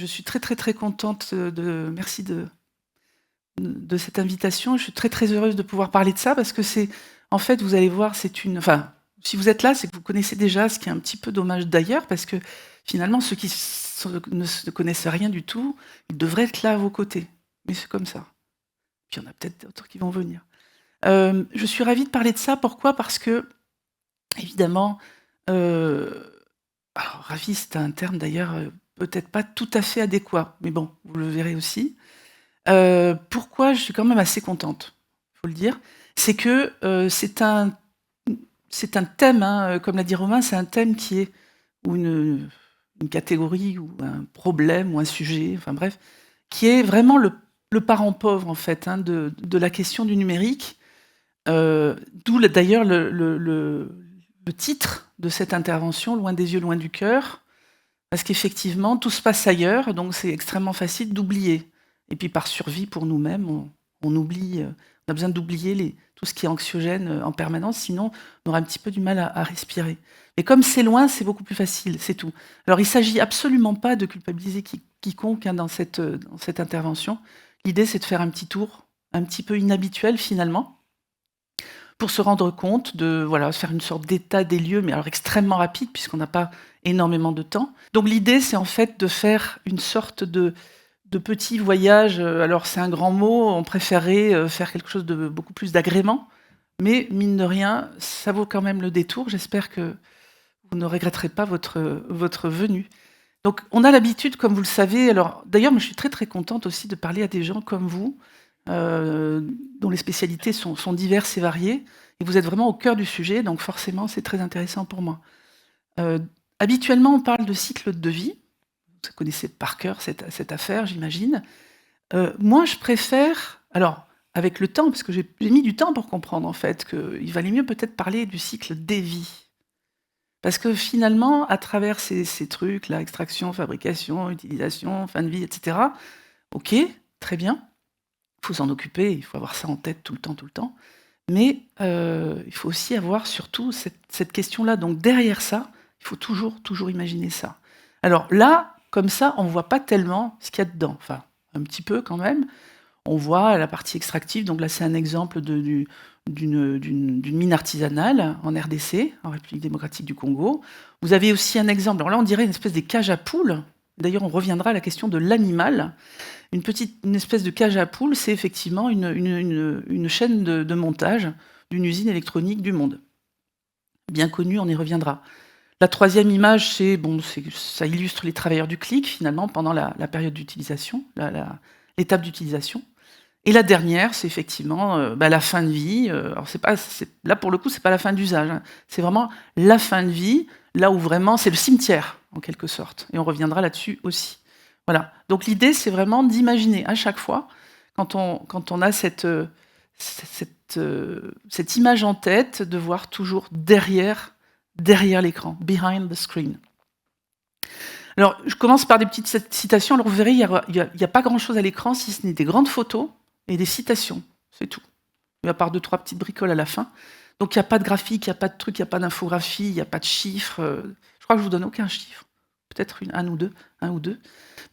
suis très, très, très contente merci de cette invitation. Je suis très, très heureuse de pouvoir parler de ça parce que c'est, en fait, vous allez voir, enfin, si vous êtes là, c'est que vous connaissez déjà, ce qui est un petit peu dommage d'ailleurs, parce que finalement, ceux qui ne connaissent rien du tout, ils devraient être là à vos côtés. Mais c'est comme ça. Puis il y en a peut-être d'autres qui vont venir. Je suis ravie de parler de ça. Pourquoi? Parce que, évidemment, alors ravie, c'est un terme d'ailleurs peut-être pas tout à fait adéquat, mais bon, vous le verrez aussi. Pourquoi je suis quand même assez contente, il faut le dire, c'est que c'est un thème, hein, comme l'a dit Romain, c'est un thème qui est, ou une catégorie, ou un problème, ou un sujet, enfin bref, qui est vraiment le parent pauvre, en fait, hein, de la question du numérique. D'où d'ailleurs le titre de cette intervention, Loin des yeux, loin du cœur, parce qu'effectivement, tout se passe ailleurs, donc c'est extrêmement facile d'oublier. Et puis par survie pour nous-mêmes, on oublie, on a besoin d'oublier tout ce qui est anxiogène en permanence, sinon on aura un petit peu du mal à respirer. Mais comme c'est loin, c'est beaucoup plus facile, c'est tout. Alors il ne s'agit absolument pas de culpabiliser quiconque hein, dans cette intervention. L'idée, c'est de faire un petit tour, un petit peu inhabituel finalement, pour se rendre compte voilà, faire une sorte d'état des lieux, mais alors extrêmement rapide, puisqu'on n'a pas énormément de temps. Donc l'idée, c'est en fait de faire une sorte de petit voyage. Alors c'est un grand mot, on préférait faire quelque chose de beaucoup plus d'agrément, mais mine de rien, ça vaut quand même le détour. J'espère que vous ne regretterez pas votre venue. Donc on a l'habitude, comme vous le savez, alors d'ailleurs moi je suis très très contente aussi de parler à des gens comme vous, dont les spécialités sont diverses et variées, et vous êtes vraiment au cœur du sujet, donc forcément c'est très intéressant pour moi. Habituellement on parle de cycle de vie, vous connaissez par cœur cette affaire j'imagine. Moi je préfère, alors avec le temps, parce que j'ai mis du temps pour comprendre en fait qu'il valait mieux peut-être parler du cycle des vies. Parce que finalement, à travers ces trucs-là, extraction, fabrication, utilisation, fin de vie, etc., ok, très bien, il faut s'en occuper, il faut avoir ça en tête tout le temps, mais il faut aussi avoir surtout cette question-là. Donc derrière ça, il faut toujours imaginer ça. Alors là, comme ça, on ne voit pas tellement ce qu'il y a dedans, enfin, un petit peu quand même. On voit la partie extractive, donc là c'est un exemple d'une mine artisanale en RDC, en République démocratique du Congo. Vous avez aussi un exemple, alors là on dirait une espèce de cage à poules, d'ailleurs on reviendra à la question de l'animal. Une espèce de cage à poules, c'est effectivement une chaîne de montage d'une usine électronique du monde. Bien connue, on y reviendra. La troisième image, ça illustre les travailleurs du clic, finalement, pendant la période d'utilisation, l'étape d'utilisation. Et la dernière, c'est effectivement la fin de vie. Alors là, pour le coup, c'est pas la fin d'usage. Hein. C'est vraiment la fin de vie, là où vraiment, c'est le cimetière, en quelque sorte. Et on reviendra là-dessus aussi. Voilà. Donc l'idée, c'est vraiment d'imaginer à chaque fois, quand on a cette image en tête, de voir toujours derrière l'écran, behind the screen. Alors, je commence par des petites citations. Alors, vous verrez, il n'y a pas grand-chose à l'écran, si ce n'est des grandes photos et des citations. C'est tout. À part 2-3 petites bricoles à la fin. Donc, il n'y a pas de graphique, il n'y a pas de truc, il n'y a pas d'infographie, il n'y a pas de chiffres. Je crois que je ne vous donne aucun chiffre. Peut-être un ou deux.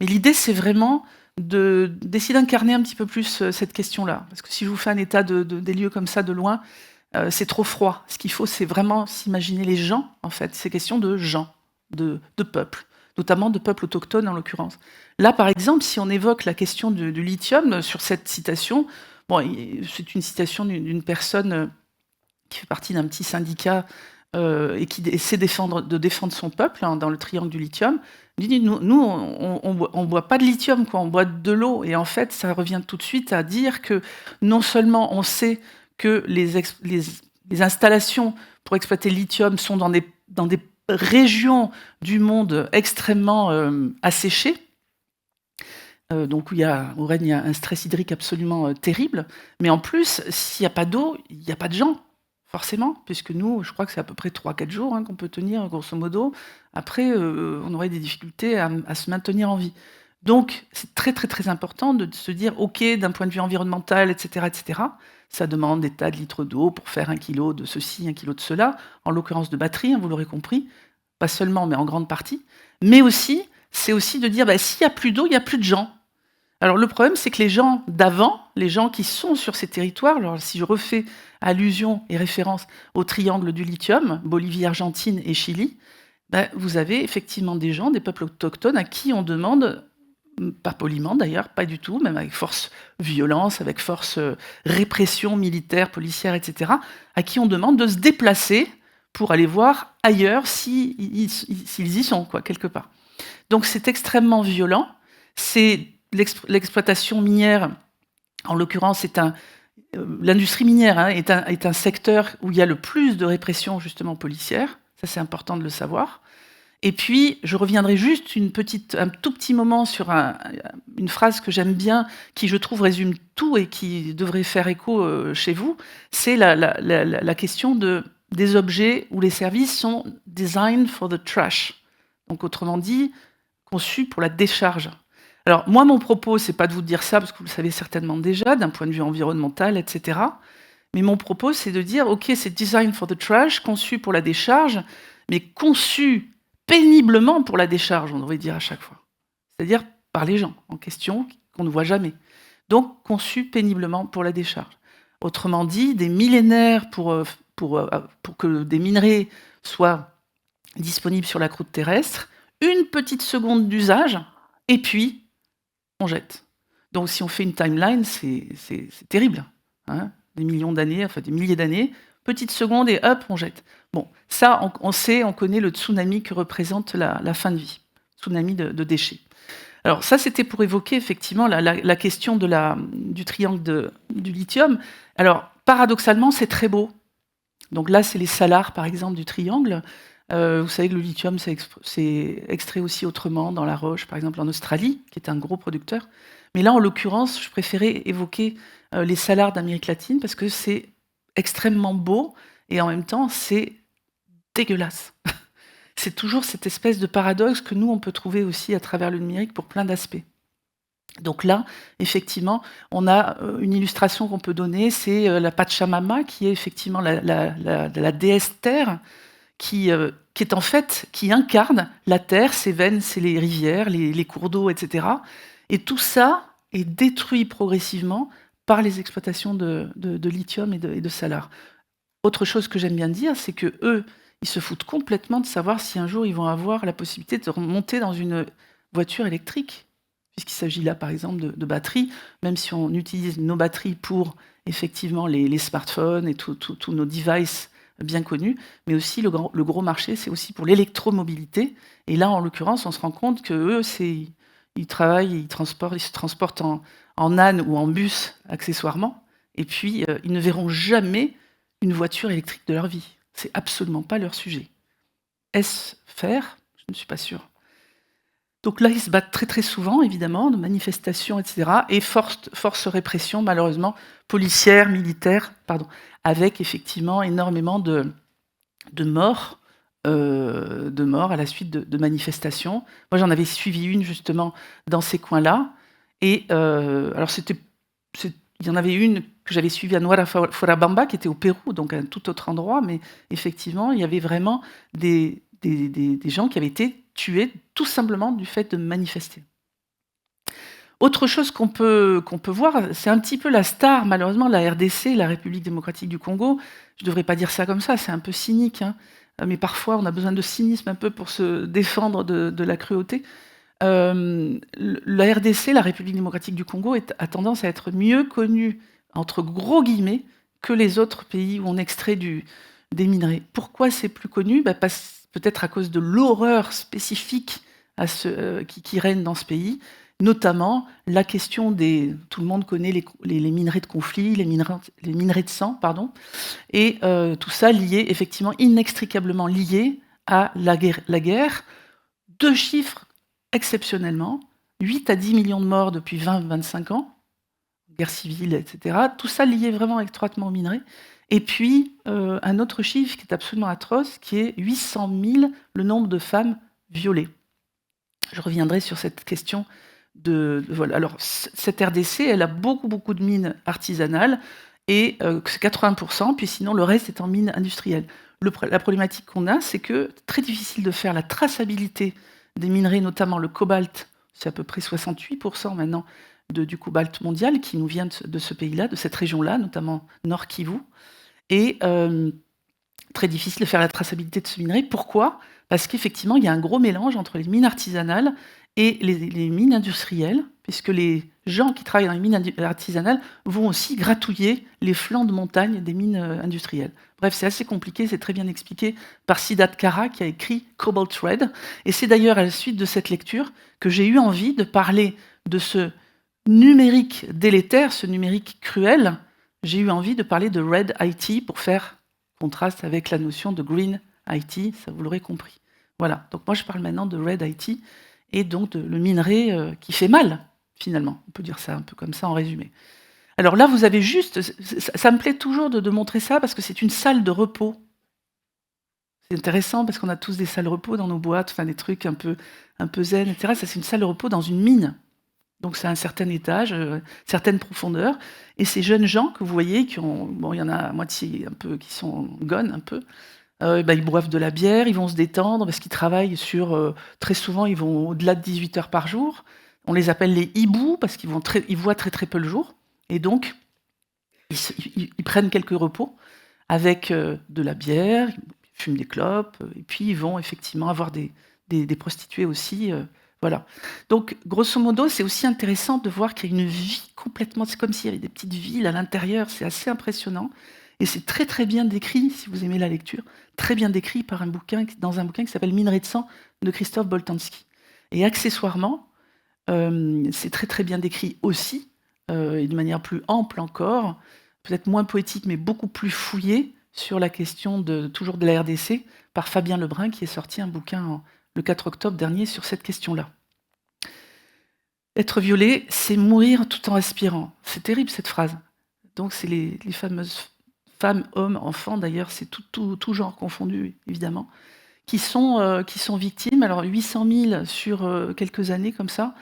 Mais l'idée, c'est vraiment d'essayer d'incarner un petit peu plus cette question-là. Parce que si je vous fais un état des lieux comme ça de loin, c'est trop froid. Ce qu'il faut, c'est vraiment s'imaginer les gens, en fait. C'est question de gens, de peuples, notamment de peuples autochtones en l'occurrence. Là, par exemple, si on évoque la question du lithium sur cette citation, bon, c'est une citation d'une personne qui fait partie d'un petit syndicat et qui essaie de défendre son peuple hein, dans le triangle du lithium. Il dit, nous on boit pas de lithium, quoi, on boit de l'eau. Et en fait, ça revient tout de suite à dire que non seulement on sait que les installations pour exploiter le lithium sont dans des régions du monde extrêmement asséchées, donc où règne un stress hydrique absolument terrible, mais en plus, s'il n'y a pas d'eau, il n'y a pas de gens, forcément, puisque nous, je crois que c'est à peu près 3-4 jours hein, qu'on peut tenir, grosso modo. Après, on aurait des difficultés à se maintenir en vie. Donc, c'est très, très, très important de se dire, OK, d'un point de vue environnemental, etc., ça demande des tas de litres d'eau pour faire 1 kilo de ceci, 1 kilo de cela, en l'occurrence de batterie, hein, vous l'aurez compris, pas seulement, mais en grande partie, mais aussi, c'est aussi de dire, s'il n'y a plus d'eau, il n'y a plus de gens. Alors le problème, c'est que les gens d'avant, les gens qui sont sur ces territoires, alors si je refais allusion et référence au triangle du lithium, Bolivie, Argentine et Chili, vous avez effectivement des gens, des peuples autochtones à qui on demande, pas poliment d'ailleurs, pas du tout, même avec force violence, avec force répression militaire, policière, etc., à qui on demande de se déplacer pour aller voir ailleurs s'ils y sont, quoi, quelque part. Donc c'est extrêmement violent. C'est l'exploitation minière, en l'occurrence, l'industrie minière est un secteur où il y a le plus de répression justement policière. Ça, c'est important de le savoir. Et puis, je reviendrai juste un tout petit moment sur une phrase que j'aime bien, qui, je trouve, résume tout et qui devrait faire écho chez vous. C'est la question des objets où les services sont designed for the trash. Donc, autrement dit, conçus pour la décharge. Alors, moi, mon propos, c'est pas de vous dire ça, parce que vous le savez certainement déjà, d'un point de vue environnemental, etc. Mais mon propos, c'est de dire, OK, c'est design for the trash, conçu pour la décharge, mais conçu péniblement pour la décharge, on devrait dire à chaque fois. C'est-à-dire par les gens en question, qu'on ne voit jamais. Donc, conçu péniblement pour la décharge. Autrement dit, des millénaires pour que des minerais soient disponibles sur la croûte terrestre, une petite seconde d'usage, et puis on jette. Donc si on fait une timeline, c'est terrible. Hein, des millions d'années, enfin des milliers d'années, petite seconde et hop, on jette. Bon, ça, on sait, on connaît le tsunami que représente la fin de vie. Tsunami de déchets. Alors ça, c'était pour évoquer effectivement la question du triangle du lithium. Alors, paradoxalement, c'est très beau. Donc là, c'est les salars, par exemple, du triangle. Vous savez que le lithium, c'est extrait aussi autrement dans la roche, par exemple en Australie, qui est un gros producteur. Mais là, en l'occurrence, je préférais évoquer les salars d'Amérique latine parce que c'est extrêmement beau et en même temps, c'est dégueulasse. C'est toujours cette espèce de paradoxe que nous, on peut trouver aussi à travers le numérique pour plein d'aspects. Donc là, effectivement, on a une illustration qu'on peut donner, c'est la Pachamama, qui est effectivement la déesse terre, qui est en fait, qui incarne la terre, ses veines, c'est les rivières, les cours d'eau, etc. Et tout ça est détruit progressivement par les exploitations de lithium et de salar. Autre chose que j'aime bien dire, c'est que eux, ils se foutent complètement de savoir si un jour ils vont avoir la possibilité de monter dans une voiture électrique, puisqu'il s'agit là, par exemple, de batteries, même si on utilise nos batteries pour effectivement les smartphones et tous nos devices bien connus, mais aussi le gros marché, c'est aussi pour l'électromobilité. Et là, en l'occurrence, on se rend compte qu'eux, ils se transportent en âne ou en bus, accessoirement, et puis ils ne verront jamais une voiture électrique de leur vie. C'est absolument pas leur sujet. Est-ce faire? Je ne suis pas sûre. Donc là, ils se battent très très souvent, évidemment, de manifestations, etc. Et force répression, malheureusement, policière, militaire, avec effectivement énormément de morts, à la suite de manifestations. Moi, j'en avais suivi une justement dans ces coins-là. Et alors il y en avait une que j'avais suivie à Nuara Forabamba, qui était au Pérou, donc à un tout autre endroit, mais effectivement, il y avait vraiment des gens qui avaient été tués tout simplement du fait de manifester. Autre chose qu'on peut voir, c'est un petit peu la star, malheureusement, la RDC, la République démocratique du Congo. Je ne devrais pas dire ça comme ça, c'est un peu cynique, hein, mais parfois on a besoin de cynisme un peu pour se défendre de la cruauté. La RDC, la République démocratique du Congo, a tendance à être mieux connue, entre gros guillemets, que les autres pays où on extrait des minerais. Pourquoi c'est plus connu? Peut-être à cause de l'horreur spécifique qui règne dans ce pays, notamment la question tout le monde connaît les minerais de conflit, les minerais de sang, pardon, et tout ça lié, effectivement, inextricablement lié à la guerre. Deux chiffres exceptionnellement, 8 à 10 millions de morts depuis 20-25 ans, guerre civile, etc. Tout ça lié vraiment étroitement aux minerais. Et puis, un autre chiffre qui est absolument atroce, qui est 800 000, le nombre de femmes violées. Je reviendrai sur cette question voilà. Alors, cette RDC, elle a beaucoup de mines artisanales, et c'est 80%, puis sinon, le reste est en mines industrielles. La problématique qu'on a, c'est que c'est très difficile de faire la traçabilité des minerais, notamment le cobalt. C'est à peu près 68% maintenant du cobalt mondial qui nous vient de ce pays-là, de cette région-là, notamment Nord Kivu. Et très difficile de faire la traçabilité de ce minerai. Pourquoi? Parce qu'effectivement, il y a un gros mélange entre les mines artisanales et les mines industrielles, puisque les gens qui travaillent dans les mines artisanales vont aussi gratouiller les flancs de montagne des mines industrielles. Bref, c'est assez compliqué, c'est très bien expliqué par Siddharth Kara qui a écrit Cobalt Red. Et c'est d'ailleurs à la suite de cette lecture que j'ai eu envie de parler de ce numérique délétère, ce numérique cruel. J'ai eu envie de parler de Red IT pour faire contraste avec la notion de Green IT, ça vous l'aurez compris. Voilà, donc moi je parle maintenant de Red IT et donc le minerai qui fait mal, finalement. On peut dire ça un peu comme ça en résumé. Alors là, vous avez juste, ça me plaît toujours de montrer ça parce que c'est une salle de repos. C'est intéressant parce qu'on a tous des salles de repos dans nos boîtes, enfin des trucs un peu zen, etc. Ça, c'est une salle de repos dans une mine. Donc c'est un certain étage, certaine profondeur. Et ces jeunes gens que vous voyez, qui ont, bon, il y en a à moitié un peu qui sont gone un peu, ils boivent de la bière, ils vont se détendre parce qu'ils travaillent sur, très souvent, ils vont au-delà de 18 heures par jour. On les appelle les hiboux parce qu'ils voient très très peu le jour. Et donc, ils prennent quelques repos avec de la bière, ils fument des clopes, et puis ils vont effectivement avoir des prostituées aussi. Voilà. Donc, grosso modo, c'est aussi intéressant de voir qu'il y a une vie complètement. C'est comme s'il y avait des petites villes à l'intérieur, c'est assez impressionnant. Et c'est très très bien décrit, si vous aimez la lecture, très bien décrit dans un bouquin qui s'appelle Minerai de sang de Christophe Boltanski. Et accessoirement, c'est très très bien décrit aussi, et de manière plus ample encore, peut-être moins poétique, mais beaucoup plus fouillée sur la question toujours de la RDC, par Fabien Lebrun, qui est sorti un bouquin le 4 octobre dernier sur cette question-là. Être violé, c'est mourir tout en respirant. C'est terrible cette phrase. Donc c'est les fameuses femmes, hommes, enfants d'ailleurs, c'est tout genre confondu évidemment, qui sont victimes. Alors 800 000 sur quelques années comme ça.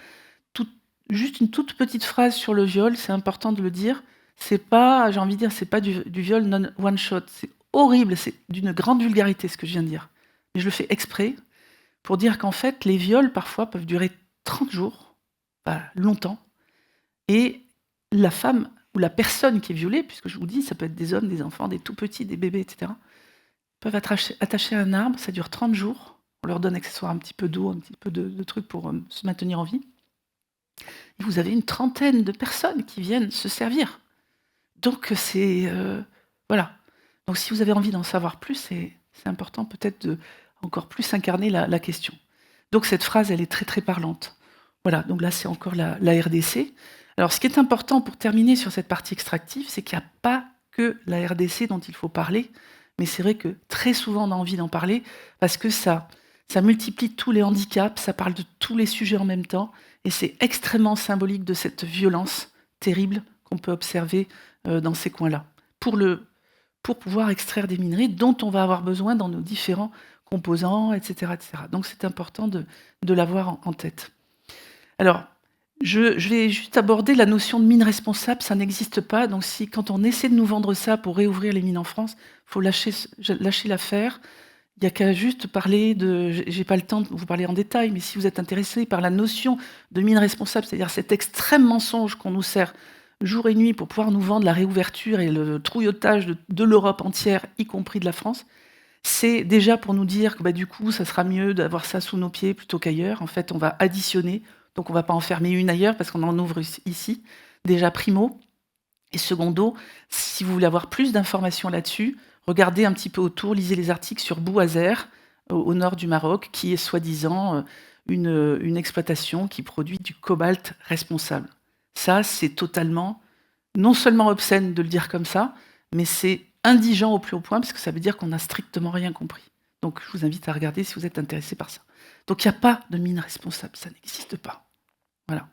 Juste une toute petite phrase sur le viol, c'est important de le dire. C'est pas, j'ai envie de dire, c'est pas du viol non one shot. C'est horrible, c'est d'une grande vulgarité ce que je viens de dire. Mais je le fais exprès pour dire qu'en fait, les viols parfois peuvent durer 30 jours, pas longtemps, et la femme ou la personne qui est violée, puisque je vous dis, ça peut être des hommes, des enfants, des tout petits, des bébés, etc., peuvent attacher à un arbre, ça dure 30 jours, on leur donne accessoire un petit peu d'eau, un petit peu de trucs pour se maintenir en vie, et vous avez une trentaine de personnes qui viennent se servir. Donc c'est... voilà. Donc si vous avez envie d'en savoir plus, c'est important peut-être de encore plus incarner la question. Donc cette phrase, elle est très très parlante. Voilà, donc là c'est encore la RDC. Alors ce qui est important pour terminer sur cette partie extractive, c'est qu'il n'y a pas que la RDC dont il faut parler, mais c'est vrai que très souvent on a envie d'en parler parce que ça multiplie tous les handicaps, ça parle de tous les sujets en même temps, et c'est extrêmement symbolique de cette violence terrible qu'on peut observer dans ces coins-là, pour pouvoir extraire des minerais dont on va avoir besoin dans nos différents composants, etc. etc. Donc c'est important de l'avoir en tête. Alors, je vais juste aborder la notion de mine responsable, ça n'existe pas. Donc quand on essaie de nous vendre ça pour réouvrir les mines en France, il faut lâcher l'affaire. Il n'y a qu'à juste parler de... J'ai pas le temps de vous parler en détail, mais si vous êtes intéressé par la notion de mine responsable, c'est-à-dire cet extrême mensonge qu'on nous sert jour et nuit pour pouvoir nous vendre la réouverture et le trouillotage de l'Europe entière, y compris de la France, c'est déjà pour nous dire que du coup, ça sera mieux d'avoir ça sous nos pieds plutôt qu'ailleurs. En fait, on va additionner, donc on ne va pas en fermer une ailleurs parce qu'on en ouvre ici, déjà primo. Et secondo, si vous voulez avoir plus d'informations là-dessus, regardez un petit peu autour, lisez les articles sur Bouazer, au nord du Maroc, qui est soi-disant une exploitation qui produit du cobalt responsable. Ça, c'est totalement, non seulement obscène de le dire comme ça, mais c'est indigent au plus haut point, parce que ça veut dire qu'on n'a strictement rien compris. Donc je vous invite à regarder si vous êtes intéressé par ça. Donc il n'y a pas de mine responsable, ça n'existe pas. Voilà.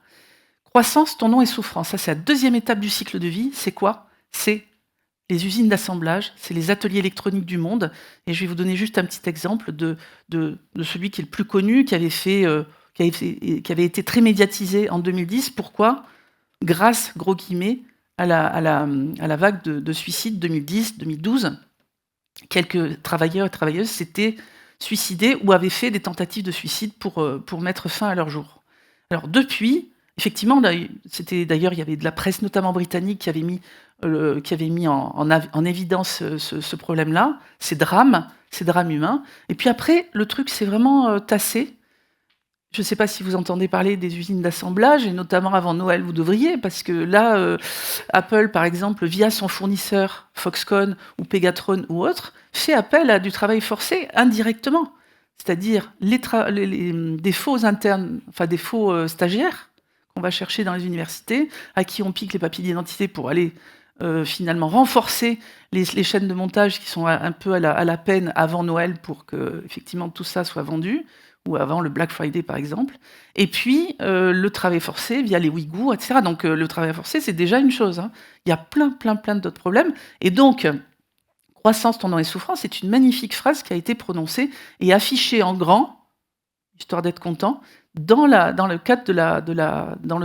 Croissance, tournant et souffrance. Ça, c'est la deuxième étape du cycle de vie. C'est quoi? C'est les usines d'assemblage, c'est les ateliers électroniques du monde. Et je vais vous donner juste un petit exemple de celui qui est le plus connu, qui avait été très médiatisé en 2010. Pourquoi? Grâce, gros guillemets, à la vague de suicides 2010-2012. Quelques travailleurs et travailleuses s'étaient suicidés ou avaient fait des tentatives de suicide pour mettre fin à leur jour. Alors depuis, effectivement, c'était d'ailleurs, il y avait de la presse, notamment britannique, qui avait mis en évidence ce problème-là, ces drames humains. Et puis après, le truc s'est vraiment tassé. Je ne sais pas si vous entendez parler des usines d'assemblage, et notamment avant Noël, vous devriez, parce que là, Apple, par exemple, via son fournisseur Foxconn ou Pegatron ou autre, fait appel à du travail forcé indirectement. C'est-à-dire des faux internes, enfin des faux stagiaires qu'on va chercher dans les universités, à qui on pique les papiers d'identité pour aller finalement renforcer les chaînes de montage qui sont un peu à la peine avant Noël pour que effectivement tout ça soit vendu, ou avant le Black Friday par exemple, et puis le travail forcé via les Ouïghours, etc. Donc le travail forcé, c'est déjà une chose, hein. Il y a plein d'autres problèmes, et donc croissance, tendance et souffrance, c'est une magnifique phrase qui a été prononcée et affichée en grand, histoire d'être content, dans le cadre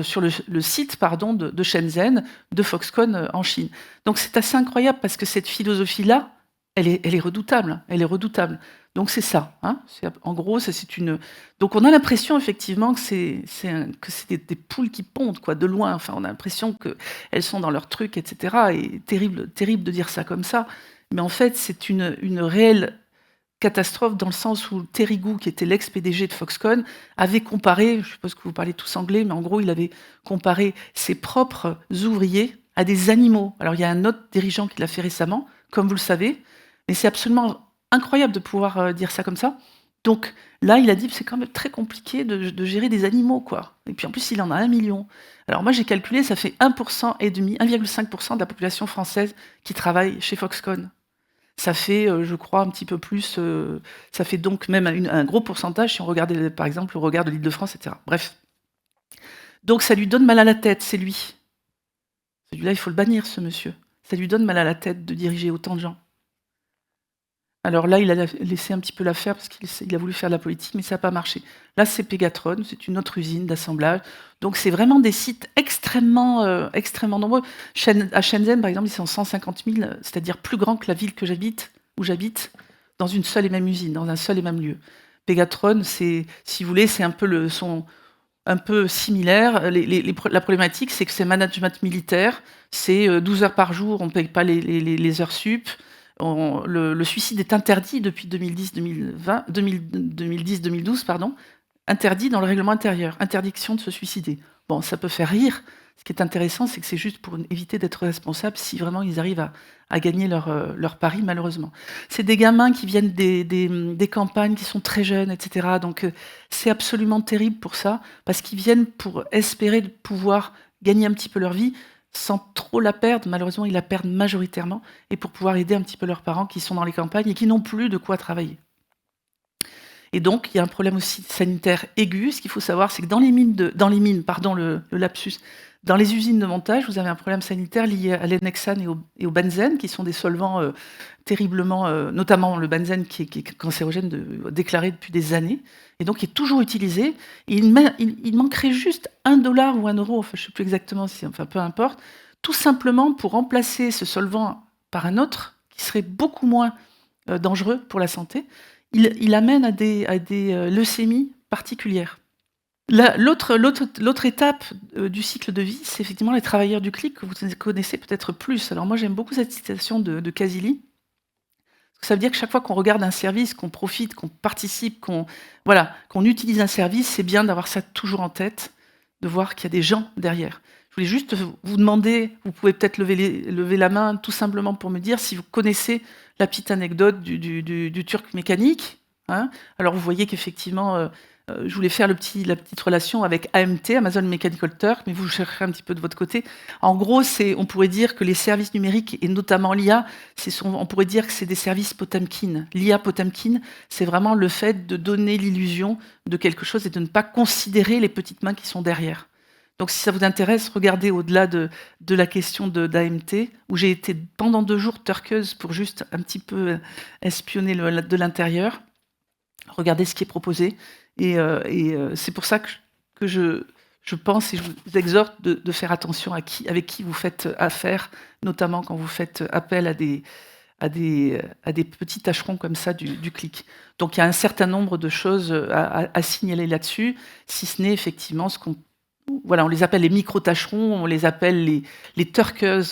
sur le site de Shenzhen, de Foxconn en Chine. Donc c'est assez incroyable parce que cette philosophie-là, elle est redoutable, elle est redoutable. Donc c'est ça, hein. En gros, c'est une. Donc on a l'impression effectivement que c'est des poules qui pondent quoi, de loin. Enfin, on a l'impression qu'elles sont dans leur truc, etc. Et terrible de dire ça comme ça. Mais en fait, c'est une réelle catastrophe dans le sens où Terry Gou, qui était l'ex-PDG de Foxconn, avait comparé, je suppose que vous parlez tous anglais, mais en gros, il avait comparé ses propres ouvriers à des animaux. Alors, il y a un autre dirigeant qui l'a fait récemment, comme vous le savez, mais c'est absolument incroyable de pouvoir dire ça comme ça. Donc là, il a dit que c'est quand même très compliqué de gérer des animaux, quoi. Et puis en plus, il en a 1 million. Alors moi, j'ai calculé, ça fait 1,5% de la population française qui travaille chez Foxconn. Ça fait, je crois, un petit peu plus, ça fait donc même un gros pourcentage si on regardait, par exemple, au regard de l'Île-de-France, etc. Bref. Donc ça lui donne mal à la tête, c'est lui. Celui-là, il faut le bannir, ce monsieur. Ça lui donne mal à la tête de diriger autant de gens. Alors là, il a laissé un petit peu l'affaire parce qu'il a voulu faire de la politique, mais ça n'a pas marché. Là, c'est Pegatron, c'est une autre usine d'assemblage. Donc c'est vraiment des sites extrêmement nombreux. À Shenzhen, par exemple, ils sont 150 000, c'est-à-dire plus grand que la ville où j'habite, dans une seule et même usine, dans un seul et même lieu. Pegatron, si vous voulez, c'est un peu similaire. La problématique, c'est que c'est management militaire, c'est 12 heures par jour, on ne paye pas les heures sup. Le suicide est interdit depuis 2010-2012, pardon, interdit dans le règlement intérieur, interdiction de se suicider. Bon, ça peut faire rire. Ce qui est intéressant, c'est que c'est juste pour éviter d'être responsable si vraiment ils arrivent à gagner leur pari, malheureusement. C'est des gamins qui viennent des campagnes, qui sont très jeunes, etc. Donc c'est absolument terrible pour ça, parce qu'ils viennent pour espérer de pouvoir gagner un petit peu leur vie, sans trop la perdre. Malheureusement, ils la perdent majoritairement, et pour pouvoir aider un petit peu leurs parents qui sont dans les campagnes et qui n'ont plus de quoi travailler. Et donc, il y a un problème aussi sanitaire aigu. Ce qu'il faut savoir, c'est que dans les mines, le lapsus, dans les usines de montage, vous avez un problème sanitaire lié à l'hexane et au benzène, qui sont des solvants terriblement, notamment le benzène qui est cancérogène déclaré depuis des années, et donc qui est toujours utilisé. Et il manquerait juste $1 ou €1, enfin, je ne sais plus exactement, enfin peu importe, tout simplement pour remplacer ce solvant par un autre qui serait beaucoup moins dangereux pour la santé. Il amène à des leucémies particulières. L'autre étape du cycle de vie, c'est effectivement les travailleurs du clic que vous connaissez peut-être plus. Alors moi, j'aime beaucoup cette citation de Casilli. Ça veut dire que chaque fois qu'on regarde un service, qu'on profite, qu'on participe, qu'on utilise un service, c'est bien d'avoir ça toujours en tête, de voir qu'il y a des gens derrière. Je voulais juste vous demander, vous pouvez peut-être lever la main tout simplement pour me dire si vous connaissez la petite anecdote du Turc mécanique. Hein. Alors vous voyez qu'effectivement, je voulais faire la petite relation avec AMT, Amazon Mechanical Turk, mais vous chercherez un petit peu de votre côté. En gros, on pourrait dire que les services numériques, et notamment l'IA, on pourrait dire que c'est des services Potemkin. L'IA Potemkin, c'est vraiment le fait de donner l'illusion de quelque chose et de ne pas considérer les petites mains qui sont derrière. Donc si ça vous intéresse, regardez au-delà de la question d'AMT, où j'ai été pendant 2 jours turqueuse pour juste un petit peu espionner de l'intérieur. Regardez ce qui est proposé. Et c'est pour ça que je pense et je vous exhorte de faire attention avec qui vous faites affaire, notamment quand vous faites appel à des petits tâcherons comme ça du clic. Donc il y a un certain nombre de choses à signaler là-desdessus, si ce n'est effectivement ce qu'on... Voilà, on les appelle les micro-tâcherons, on les appelle les turkers,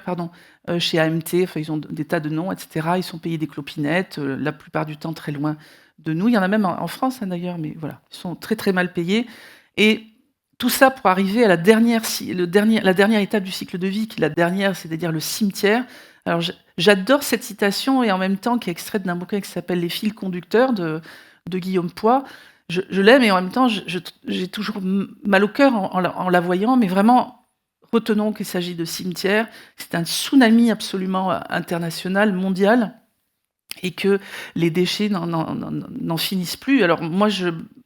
pardon, chez AMT, enfin, ils ont des tas de noms, etc. Ils sont payés des clopinettes, la plupart du temps très loin de nous. Il y en a même en France, hein, d'ailleurs, mais voilà, ils sont très très mal payés. Et tout ça pour arriver à la dernière étape du cycle de vie, qui est la dernière, c'est-à-dire le cimetière. Alors j'adore cette citation, et en même temps, qui est extraite d'un bouquin qui s'appelle Les fils conducteurs de Guillaume Poix. Je l'aime, et en même temps, j'ai toujours mal au cœur en la voyant, mais vraiment, retenons qu'il s'agit de cimetière. C'est un tsunami absolument international, mondial, et que les déchets n'en finissent plus. Alors moi,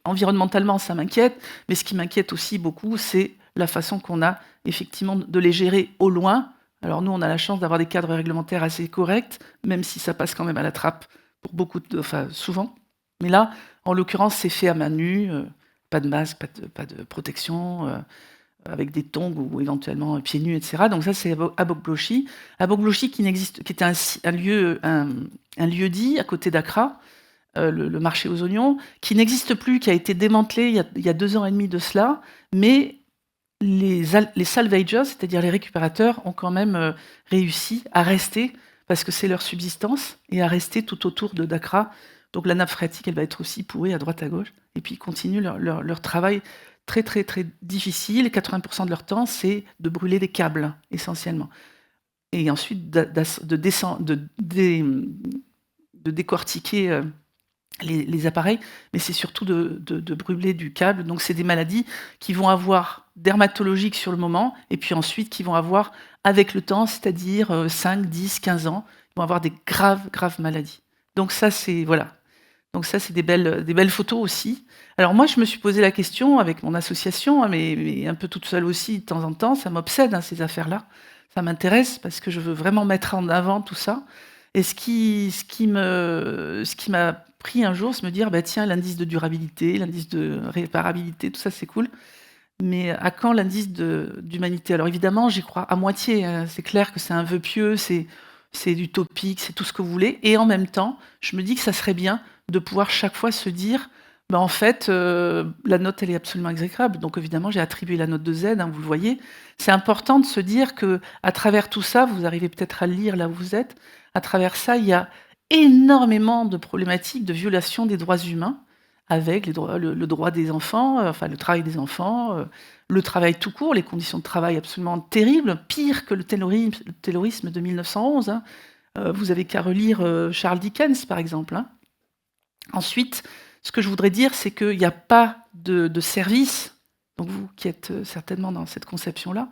environnementalement, ça m'inquiète, mais ce qui m'inquiète aussi beaucoup, c'est la façon qu'on a effectivement de les gérer au loin. Alors nous, on a la chance d'avoir des cadres réglementaires assez corrects, même si ça passe quand même à la trappe pour enfin souvent. Mais là, en l'occurrence, c'est fait à main nue, pas de masque, pas de protection, avec des tongs ou éventuellement pieds nus, etc. Donc ça, c'est à Bokblochi. À Bokblochi, qui était un lieu-dit à côté d'Accra, le marché aux oignons, qui n'existe plus, qui a été démantelé il y a 2 ans et demi de cela, mais les salvagers, c'est-à-dire les récupérateurs, ont quand même réussi à rester, parce que c'est leur subsistance, et à rester tout autour de Dakar. Donc la nappe phréatique, elle va être aussi pourrie à droite à gauche, et puis ils continuent leur travail très très très difficile. 80% de leur temps, c'est de brûler des câbles, essentiellement. Et ensuite de décortiquer les appareils, mais c'est surtout de brûler du câble. Donc c'est des maladies qui vont avoir dermatologiques sur le moment, et puis ensuite qui vont avoir avec le temps, c'est-à-dire 5, 10, 15 ans, ils vont avoir des graves maladies. Donc ça, c'est voilà. Donc ça, c'est des belles photos aussi. Alors moi, je me suis posé la question avec mon association, hein, mais un peu toute seule aussi de temps en temps. Ça m'obsède, hein, ces affaires-là. Ça m'intéresse parce que je veux vraiment mettre en avant tout ça. Et ce qui m'a pris un jour, c'est me dire, bah tiens, l'indice de durabilité, l'indice de réparabilité, tout ça, c'est cool. Mais à quand l'indice d'humanité? Alors évidemment, j'y crois à moitié, hein. C'est clair que c'est un vœu pieux, c'est utopique, c'est tout ce que vous voulez. Et en même temps, je me dis que ça serait bien de pouvoir chaque fois se dire, bah en fait, la note, elle est absolument exécrable. Donc évidemment, j'ai attribué la note de Z, hein, vous le voyez. C'est important de se dire que à travers tout ça, vous arrivez peut-être à le lire là où vous êtes, à travers ça, il y a énormément de problématiques de violation des droits humains, avec le droit des enfants, enfin le travail des enfants, le travail tout court, les conditions de travail absolument terribles, pire que le terrorisme de 1911. Hein. Vous avez qu'à relire Charles Dickens, par exemple. Hein. Ensuite, ce que je voudrais dire, c'est qu'il n'y a pas de service, donc vous qui êtes certainement dans cette conception-là,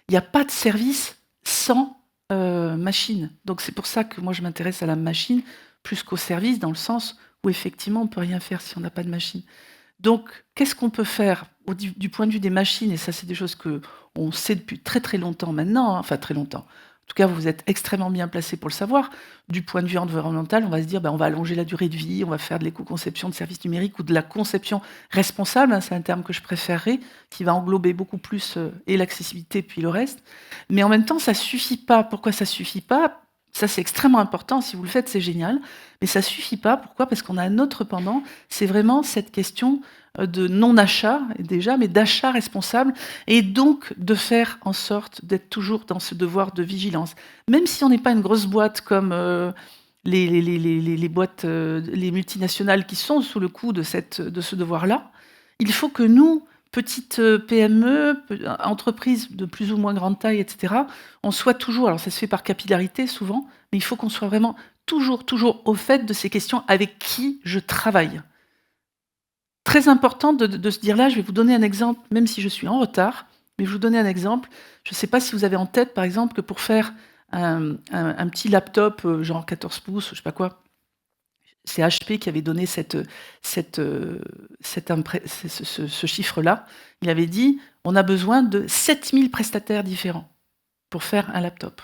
il n'y a pas de service sans machine. Donc c'est pour ça que moi je m'intéresse à la machine plus qu'au service, dans le sens où effectivement on ne peut rien faire si on n'a pas de machine. Donc qu'est-ce qu'on peut faire du point de vue des machines? Et ça, c'est des choses qu'on sait depuis très très longtemps maintenant, hein, enfin très longtemps. En tout cas, vous êtes extrêmement bien placé pour le savoir. Du point de vue environnemental, on va se dire, on va allonger la durée de vie, on va faire de l'éco-conception de services numériques ou de la conception responsable, hein, c'est un terme que je préférerais, qui va englober beaucoup plus et l'accessibilité puis le reste. Mais en même temps, ça suffit pas. Pourquoi ça suffit pas? Ça, c'est extrêmement important. Si vous le faites, c'est génial. Mais ça suffit pas. Pourquoi? Parce qu'on a un autre pendant. C'est vraiment cette question de non-achat, déjà, mais d'achat responsable, et donc de faire en sorte d'être toujours dans ce devoir de vigilance. Même si on n'est pas une grosse boîte comme les boîtes, les multinationales qui sont sous le coup de ce devoir-là, il faut que nous, petites PME, entreprises de plus ou moins grande taille, etc., on soit toujours, alors ça se fait par capillarité souvent, mais il faut qu'on soit vraiment toujours au fait de ces questions: avec qui je travaille? Très important de se dire là, je vais vous donner un exemple, même si je suis en retard, mais je vais vous donner un exemple. Je ne sais pas si vous avez en tête, par exemple, que pour faire un petit laptop, genre 14 pouces, je sais pas quoi, c'est HP qui avait donné ce chiffre-là. Il avait dit, on a besoin de 7000 prestataires différents pour faire un laptop.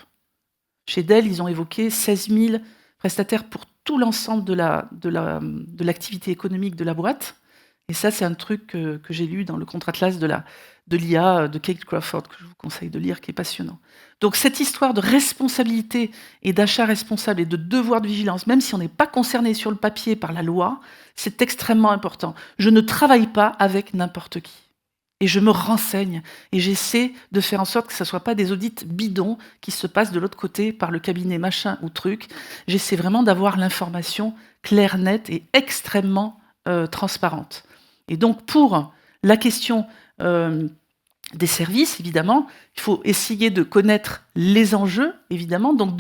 Chez Dell, ils ont évoqué 16 000 prestataires pour tout l'ensemble de l'activité économique de la boîte. Et ça, c'est un truc que j'ai lu dans le contre-atlas de l'IA de Kate Crawford, que je vous conseille de lire, qui est passionnant. Donc cette histoire de responsabilité et d'achat responsable et de devoir de vigilance, même si on n'est pas concerné sur le papier par la loi, c'est extrêmement important. Je ne travaille pas avec n'importe qui. Et je me renseigne et j'essaie de faire en sorte que ça ne soit pas des audits bidons qui se passent de l'autre côté par le cabinet machin ou truc. J'essaie vraiment d'avoir l'information claire, nette et extrêmement transparente. Et donc pour la question des services, évidemment, il faut essayer de connaître les enjeux, évidemment, donc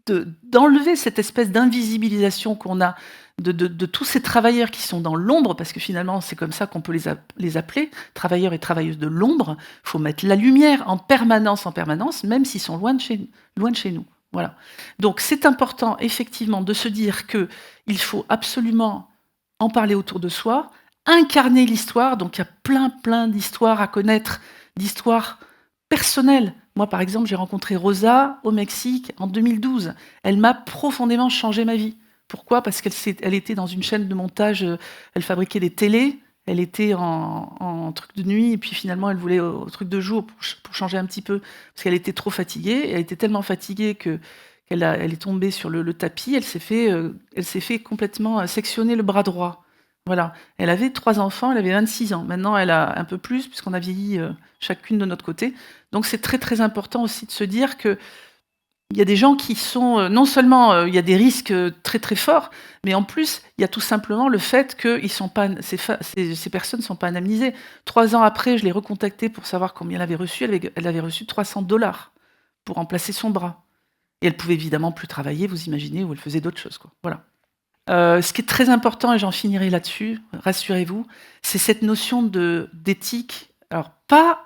d'enlever cette espèce d'invisibilisation qu'on a de tous ces travailleurs qui sont dans l'ombre, parce que finalement, c'est comme ça qu'on peut les appeler, travailleurs et travailleuses de l'ombre. Il faut mettre la lumière en permanence, même s'ils sont loin de chez nous. Voilà. Donc, c'est important, effectivement, de se dire qu'il faut absolument en parler autour de soi, incarner l'histoire. Donc, il y a plein d'histoires à connaître, d'histoires personnelles. Moi, par exemple, j'ai rencontré Rosa au Mexique en 2012. Elle m'a profondément changé ma vie. Pourquoi? Parce qu'elle était dans une chaîne de montage, elle fabriquait des télés, elle était en truc de nuit, et puis finalement, elle voulait au truc de jour pour changer un petit peu, parce qu'elle était trop fatiguée. Et elle était tellement fatiguée qu'elle est tombée sur le tapis, elle s'est fait complètement sectionner le bras droit. Voilà. Elle avait 3 enfants, elle avait 26 ans. Maintenant, elle a un peu plus, puisqu'on a vieilli chacune de notre côté. Donc c'est très important aussi de se dire qu'il y a des gens qui sont, non seulement il y a des risques très forts, mais en plus, il y a tout simplement le fait que ces personnes ne sont pas indemnisées. 3 ans après, je l'ai recontactée pour savoir combien elle avait reçu. Elle avait reçu $300 pour remplacer son bras. Et elle pouvait évidemment plus travailler, vous imaginez, ou elle faisait d'autres choses, quoi. Voilà. Ce qui est très important, et j'en finirai là-dessus, rassurez-vous, c'est cette notion d'éthique. Alors pas,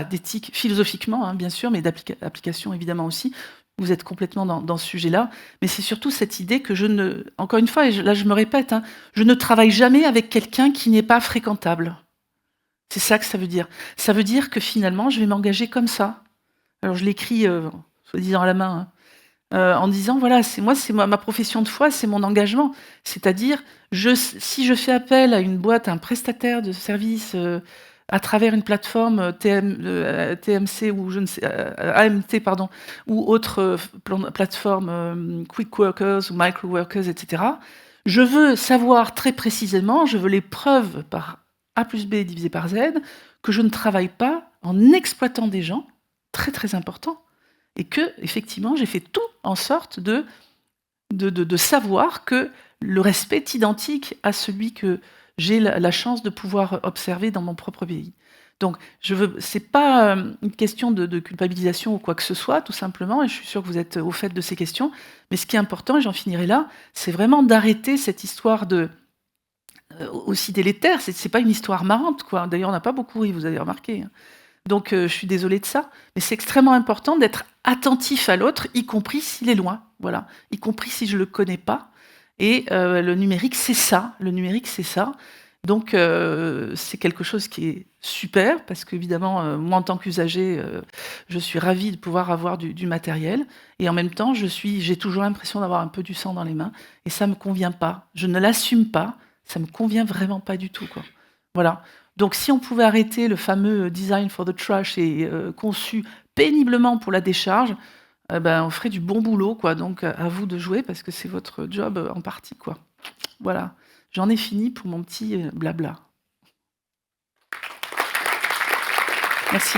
d'éthique philosophiquement, hein, bien sûr, mais d'application évidemment aussi. Vous êtes complètement dans ce sujet-là, mais c'est surtout cette idée que encore une fois, là je me répète, hein, je ne travaille jamais avec quelqu'un qui n'est pas fréquentable. C'est ça que ça veut dire. Ça veut dire que finalement, je vais m'engager comme ça. Alors je l'écris, soi-disant à la main, hein, en disant voilà, c'est ma profession de foi, c'est mon engagement. C'est-à-dire, si je fais appel à une boîte, à un prestataire de services à travers une plateforme TMC ou je ne sais, AMT, pardon, ou autre plateforme Quick Workers ou Micro Workers, etc., je veux savoir très précisément, je veux les preuves par A plus B divisé par Z, que je ne travaille pas en exploitant des gens, très important, et que effectivement j'ai fait tout en sorte de savoir que le respect est identique à celui que j'ai la chance de pouvoir observer dans mon propre pays. Donc c'est pas une question de culpabilisation ou quoi que ce soit, tout simplement, et je suis sûre que vous êtes au fait de ces questions, mais ce qui est important, et j'en finirai là, c'est vraiment d'arrêter cette histoire aussi délétère. C'est pas une histoire marrante, quoi. D'ailleurs, on n'a pas beaucoup ri, vous avez remarqué, hein. Donc je suis désolée de ça, mais c'est extrêmement important d'être attentif à l'autre, y compris s'il est loin, voilà, y compris si je le connais pas. Et le numérique, c'est ça. Le numérique, c'est ça. Donc c'est quelque chose qui est super, parce qu'évidemment, moi, en tant qu'usager, je suis ravie de pouvoir avoir du matériel. Et en même temps, j'ai toujours l'impression d'avoir un peu du sang dans les mains. Et ça me convient pas. Je ne l'assume pas. Ça me convient vraiment pas du tout, quoi. Voilà. Donc si on pouvait arrêter le fameux design for the trash et conçu péniblement pour la décharge, on ferait du bon boulot, quoi. Donc à vous de jouer, parce que c'est votre job en partie, quoi. Voilà. J'en ai fini pour mon petit blabla. Merci.